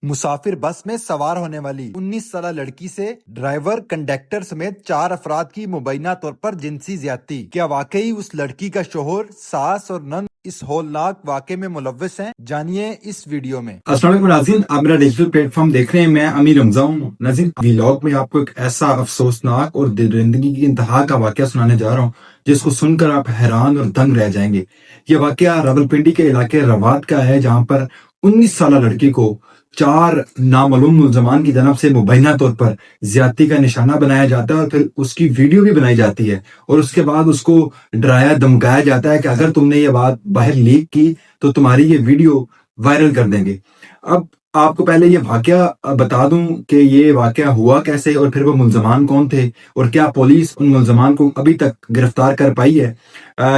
مسافر بس میں سوار ہونے والی 19 سالہ لڑکی سے ڈرائیور کنڈکٹر سمیت 4 افراد کی مبینہ طور پر جنسی زیادتی۔ کیا واقعی اس لڑکی کا شوہر، ساس اور نند اس ہولناک واقعے میں ملوث ہیں؟ جانیے اس ویڈیو میں۔ السلام علیکم ناظرین، آپ میرا ڈیجیٹل پلیٹ فارم دیکھ رہے ہیں، میں امیر رمضان ہوں۔ ناظرین، ویلاگ میں آپ کو ایک ایسا افسوسناک اور درندگی کی انتہا کا واقعہ سنانے جا رہا ہوں جس کو سن کر آپ حیران اور دنگ رہ جائیں گے۔ یہ واقعہ راولپنڈی کے علاقے روات کا ہے، جہاں پر 19 سالہ لڑکی کو 4 نامعلوم ملزمان کی جانب سے مبینہ طور پر زیادتی کا نشانہ بنایا جاتا ہے اور پھر اس کی ویڈیو بھی بنائی جاتی ہے، اور اس کے بعد اس کو ڈرایا دھمکایا جاتا ہے کہ اگر تم نے یہ بات باہر لیک کی تو تمہاری یہ ویڈیو وائرل کر دیں گے۔ اب آپ کو پہلے یہ واقعہ بتا دوں کہ یہ واقعہ ہوا کیسے اور پھر وہ ملزمان کون تھے اور کیا پولیس ان ملزمان کو ابھی تک گرفتار کر پائی ہے۔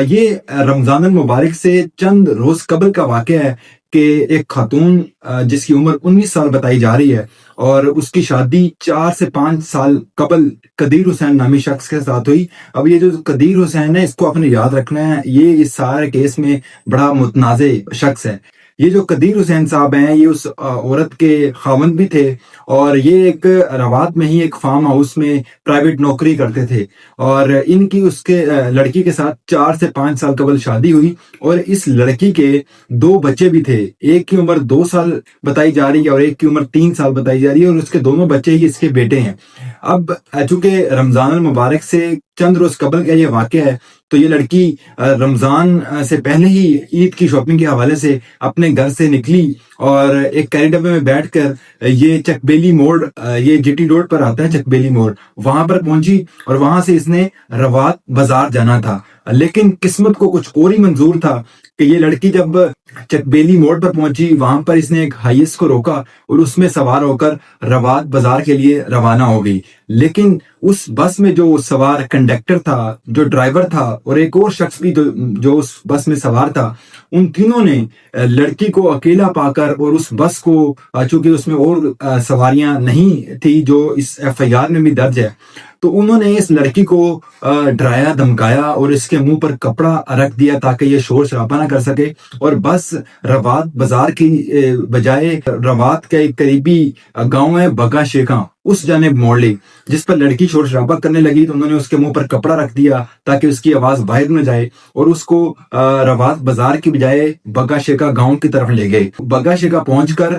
یہ رمضان المبارک سے چند روز قبل کا واقعہ ہے کہ ایک خاتون جس کی عمر 19 سال بتائی جا رہی ہے اور اس کی شادی 4 سے 5 سال قبل قدیر حسین نامی شخص کے ساتھ ہوئی۔ اب یہ جو قدیر حسین ہے، اس کو آپ نے یاد رکھنا ہے، یہ اس سارے کیس میں بڑا متنازع شخص ہے۔ یہ جو قدیر حسین صاحب ہیں، یہ اس عورت کے خاوند بھی تھے اور یہ ایک روات میں ہی ایک فارم ہاؤس میں پرائیویٹ نوکری کرتے تھے، اور ان کی اس کے لڑکی کے ساتھ 4 سے 5 سال قبل شادی ہوئی، اور اس لڑکی کے 2 بچے بھی تھے۔ ایک کی عمر 2 سال بتائی جا رہی ہے اور ایک کی عمر 3 سال بتائی جا رہی ہے، اور اس کے دونوں بچے ہی اس کے بیٹے ہیں۔ اب چونکہ رمضان المبارک سے چند روز قبل کا یہ واقعہ ہے، تو یہ لڑکی رمضان سے پہلے ہی عید کی شاپنگ کے حوالے سے اپنے گھر سے نکلی اور ایک کیری ڈبے میں بیٹھ کر یہ چک بیلی موڑ، یہ جی ٹی روڈ پر آتا ہے چک بیلی موڑ، وہاں پر پہنچی اور وہاں سے اس نے روات بازار جانا تھا۔ لیکن قسمت کو کچھ اور ہی منظور تھا کہ یہ لڑکی جب چک بیلی موڑ پر پہنچی، وہاں پر اس نے ایک ہائیس کو روکا اور اس میں سوار ہو کر روات بازار کے لیے روانہ ہو گئی۔ لیکن اس بس میں جو سوار کنڈکٹر تھا، جو ڈرائیور تھا، اور ایک اور شخص بھی جو اس بس میں سوار تھا، ان تینوں نے لڑکی کو اکیلا پا کر اور اس بس کو، چونکہ اس میں اور سواریاں نہیں تھی جو اس ایف آئی آر میں بھی درج ہے، تو انہوں نے اس لڑکی کو ڈرایا دھمکایا اور اس کے منہ پر کپڑا رکھ دیا تاکہ یہ شور شرابہ نہ کر سکے، اور بس روات بازار کی بجائے روات کا ایک قریبی گاؤں ہے بگا شیخاں، اس جانب موڑ لی، جس پر لڑکی شور شرابہ کرنے لگی تو انہوں نے اس کے منہ پر کپڑا رکھ دیا تاکہ اس کی آواز باہر نہ جائے، اور اس کو روات بازار کی بجائے بگا شیخا گاؤں کی طرف لے گئے۔ بگا شیخا پہنچ کر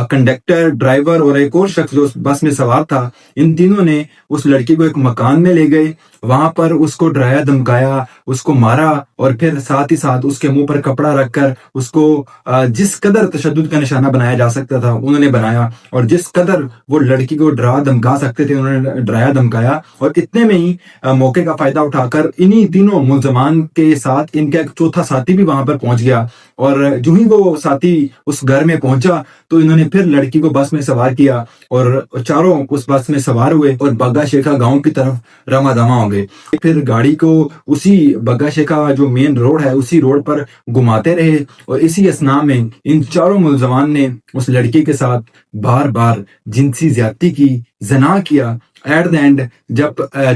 کنڈکٹر، ڈرائیور اور ایک اور شخص جو اس بس میں سوار تھا، ان تینوں نے اس لڑکی کو ایک مکان میں لے گئے، وہاں پر اس کو ڈرایا دھمکایا، اس کو مارا، اور پھر ساتھ ہی ساتھ اس کے منہ پر کپڑا رکھ کر اس کو جس قدر تشدد کا نشانہ بنایا جا سکتا تھا انہوں نے بنایا، اور جس قدر وہ لڑکی کو ڈرا دھمکا سکتے تھے انہوں نے ڈرایا دھمکایا، اور اتنے میں ہی موقع کا فائدہ اٹھا کر انہی تینوں ملزمان کے ساتھ ان کا ایک چوتھا ساتھی بھی وہاں پر پہنچ گیا، اور جو ہی وہ ساتھی اس گھر میں پہنچا تو انہوں نے پھر لڑکی کو بس میں سوار کیا اور چاروں اس بس میں سوار ہوئے اور بگا شیخا گاؤں کی طرف رواں دواں ہو گئے۔ پھر گاڑی کو اسی بگا شیخا جو مین روڈ ہے اسی روڈ پر گھماتے رہے، اور اسی اثناء میں ان چاروں ملزمان نے اس لڑکی کے ساتھ بار بار جنسی زیادتی کی، زنا کیا۔ ایٹ دا اینڈ جب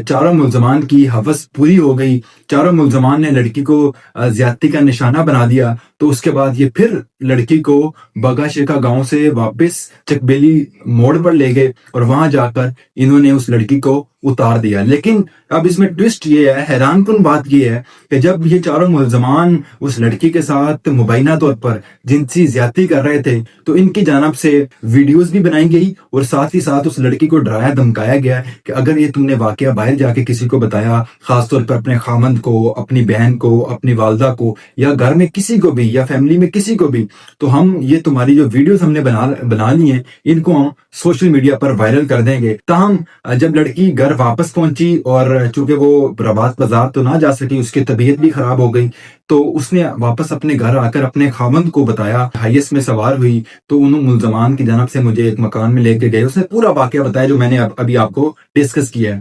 چاروں ملزمان کی حوث پوری ہو گئی، چاروں ملزمان نے لڑکی کو زیادتی کا نشانہ بنا دیا، تو اس کے بعد یہ پھر لڑکی کو بگا شیخا گاؤں سے واپس چک بیلی موڑ پر لے گئے اور وہاں جا کر انہوں نے اس لڑکی کو اتار دیا۔ لیکن اب اس میں ٹوسٹ یہ ہے، حیران کن بات یہ ہے کہ جب یہ چاروں ملزمان اس لڑکی کے ساتھ مبینہ طور پر جنسی زیادتی کر رہے تھے تو ان کی جانب سے ویڈیوز بھی بنائی گئی اور ساتھ ہی ساتھ اس لڑکی کو ڈرایا دھمکایا گیا کہ اگر یہ تم نے واقعہ باہر جا کے کسی کو بتایا، خاص طور پر اپنے خامند کو، اپنی بہن کو، اپنی والدہ کو، یا گھر میں کسی کو بھی یا فیملی میں کسی کو بھی، تو ہم یہ تمہاری جو ویڈیوز ہم نے بنا لی ہیں ان کو ہم سوشل میڈیا پر وائرل کر دیں گے۔ تاہم جب لڑکی گھر واپس پہنچی اور چونکہ وہ روات بازار تو نہ جا سکی، اس کی طبیعت بھی خراب ہو گئی، تو اس نے واپس اپنے گھر آ کر اپنے خامند کو بتایا، ہائیس میں سوار ہوئی، تو انہوں ملزمان کی جانب سے مجھے ایک مکان میں لے کے گئے، اس نے پورا واقعہ بتایا جو میں نے ابھی آپ کو ڈسکس کیا ہے۔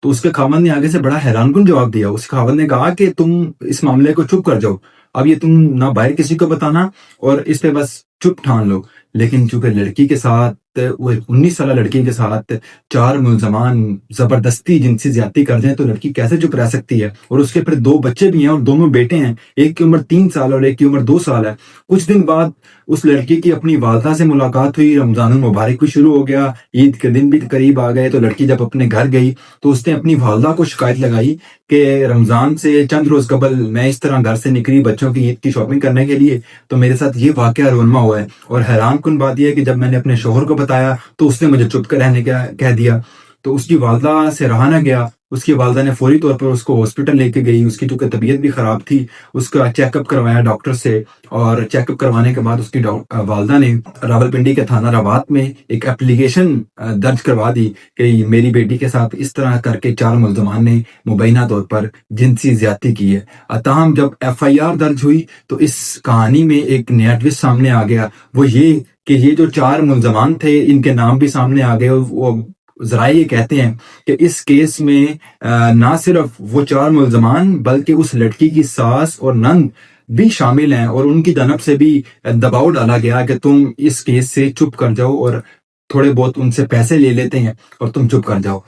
تو اس کے خامند نے آگے سے بڑا حیران کن جواب دیا۔ اس خامند نے کہا کہ تم اس معاملے کو چپ کر جاؤ، اب یہ تم نہ باہر کسی کو بتانا اور اس پہ بس چپ ٹھان لو۔ لیکن چونکہ لڑکی کے ساتھ، وہ 19 سالہ لڑکی کے ساتھ 4 ملزمان زبردستی جنسی زیادتی کر دیں تو لڑکی کیسے چپ رہ سکتی ہے، اور اس کے پھر 2 بچے بھی ہیں اور دونوں بیٹے ہیں، ایک کی عمر 3 سال اور ایک کی عمر 2 سال ہے۔ کچھ دن بعد اس لڑکی کی اپنی والدہ سے ملاقات ہوئی، رمضان المبارک بھی شروع ہو گیا، عید کے دن بھی قریب آ گئے، تو لڑکی جب اپنے گھر گئی تو اس نے اپنی والدہ کو شکایت لگائی کہ رمضان سے چند روز قبل میں اس طرح گھر سے نکلی بچوں کی عید کی شاپنگ کرنے کے لیے، تو میرے ساتھ یہ واقعہ رونما ہوا ہے۔ اور حیران کن بات یہ ہے کہ جب میں نے اپنے شوہر کو بتایا تو اس نے مجھے چپ کر رہنے کا کہہ دیا، تو اس کی والدہ سے رہا نہ گیا۔ اس کی والدہ نے فوری طور پر اس کو ہاسپٹل لے کے گئی، اس کی چونکہ طبیعت بھی خراب تھی، اس کا چیک اپ کروایا ڈاکٹر سے، اور چیک اپ کروانے کے بعد اس کی والدہ نے راولپنڈی کے تھانہ رباط میں ایک اپلیکیشن درج کروا دی کہ میری بیٹی کے ساتھ اس طرح کر کے 4 ملزمان نے مبینہ طور پر جنسی زیادتی کی ہے۔ تاہم جب FIR درج ہوئی تو اس کہانی میں ایک نیا ٹوسٹ سامنے آ گیا، وہ یہ کہ یہ جو 4 ملزمان تھے ان کے نام بھی سامنے آ گئے۔ وہ ذرائع یہ کہتے ہیں کہ اس کیس میں نہ صرف وہ 4 ملزمان بلکہ اس لڑکی کی ساس اور نند بھی شامل ہیں، اور ان کی جانب سے بھی دباؤ ڈالا گیا کہ تم اس کیس سے چپ کر جاؤ، اور تھوڑے بہت ان سے پیسے لے لیتے ہیں اور تم چپ کر جاؤ۔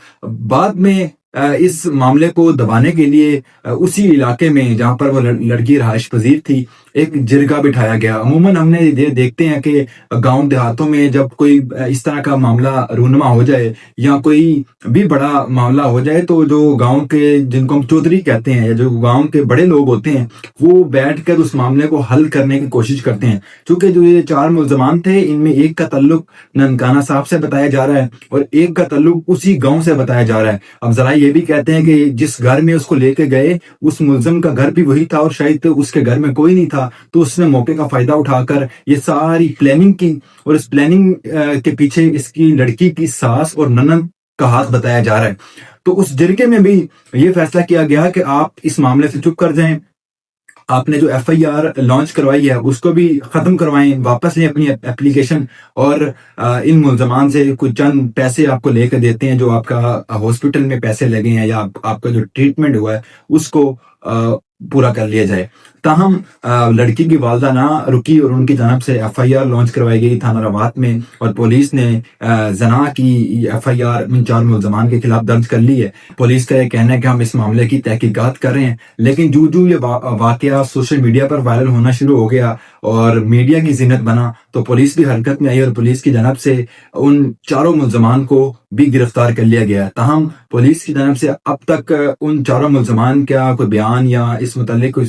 بعد میں اس معاملے کو دبانے کے لیے اسی علاقے میں جہاں پر وہ لڑکی رہائش پذیر تھی ایک جرگہ بٹھایا گیا۔ عموماً ہم نے دیکھتے ہیں کہ گاؤں دیہاتوں میں جب کوئی اس طرح کا معاملہ رونما ہو جائے یا کوئی بھی بڑا معاملہ ہو جائے تو جو گاؤں کے جن کو ہم چودھری کہتے ہیں یا جو گاؤں کے بڑے لوگ ہوتے ہیں وہ بیٹھ کر اس معاملے کو حل کرنے کی کوشش کرتے ہیں۔ چونکہ جو یہ 4 ملزمان تھے ان میں ایک کا تعلق ننکانہ صاحب سے بتایا جا رہا ہے اور ایک کا تعلق اسی گاؤں سے بتایا جا رہا ہے۔ اب ذرا یہ بھی کہتے ہیں کہ جس گھر میں اس کو لے کے گئے اس ملزم کا گھر بھی وہی تھا اور شاید اس کے گھر میں کوئی نہیں تھا، تو اس نے موقع کا فائدہ اٹھا کر یہ ساری پلاننگ کی، اور اس پلاننگ کے پیچھے اس کی لڑکی کی ساس اور نند کا ہاتھ بتایا جا رہا ہے۔ تو اس جرگے میں بھی یہ فیصلہ کیا گیا کہ آپ اس معاملے سے چپ کر جائیں، آپ نے جو FIR لانچ کروائی ہے اس کو بھی ختم کروائیں، واپس لیں اپنی اپلیکیشن، اور ان ملزمان سے کچھ چند پیسے آپ کو لے کے دیتے ہیں جو آپ کا ہاسپٹل میں پیسے لگے ہیں یا آپ کا جو ٹریٹمنٹ ہوا ہے اس کو پورا کر لیا جائے۔ تاہم لڑکی کی والدہ نہ رکی اور ان کی جانب سے FIR لانچ کروائی گئی تھانہ رباط میں، اور پولیس نے زنا کی FIR ان 4 ملزمان کے خلاف درج کر لی ہے۔ پولیس کا یہ کہنا ہے کہ ہم اس معاملے کی تحقیقات کر رہے ہیں، لیکن جو یہ واقعہ سوشل میڈیا پر وائرل ہونا شروع ہو گیا اور میڈیا کی زینت بنا تو پولیس بھی حرکت میں آئی اور پولیس کی جانب سے ان 4 ملزمان کو بھی گرفتار کر لیا گیا۔ تاہم پولیس کی جانب سے اب تک ان 4 ملزمان کا کوئی بیان یا اس متعلق کوئی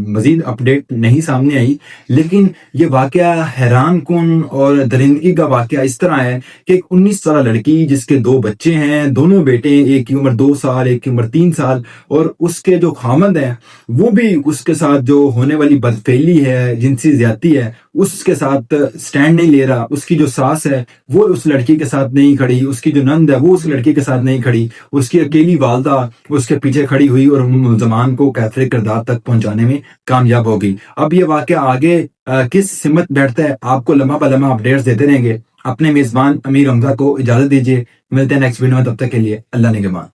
مزید اپڈیٹ نہیں سامنے آئی، لیکن یہ واقعہ حیران کن اور درندگی کا واقعہ اس طرح ہے کہ ایک 19 سالہ لڑکی جس کے 2 بچے ہیں، دونوں بیٹے، ایک کی عمر 2 سال ایک کی عمر 3 سال، اور اس کے جو خامند ہیں وہ بھی اس کے ساتھ جو ہونے والی بدفعلی ہے، جنسی زیادتی ہے، اس کے ساتھ سٹینڈ نہیں لے رہا۔ اس کی جو ساس ہے وہ اس لڑکی کے ساتھ نہیں کھڑی، اس کی جو نند ہے وہ اس لڑکی کے ساتھ نہیں کھڑی، اس کی اکیلی والدہ اس کے پیچھے کھڑی ہوئی اور ملزمان کو کیفر کردار تک پہنچانے میں کامیاب ہو گئی۔ اب یہ واقعہ آگے کس سمت بیٹھتا ہے آپ کو لمحہ بہ لمحہ اپڈیٹس دیتے رہیں گے۔ اپنے میزبان امیر حمزہ کو اجازت دیجیے، ملتے ہیں نیکسٹ ویڈیو میں، تب تک کے لیے اللہ نگہبان۔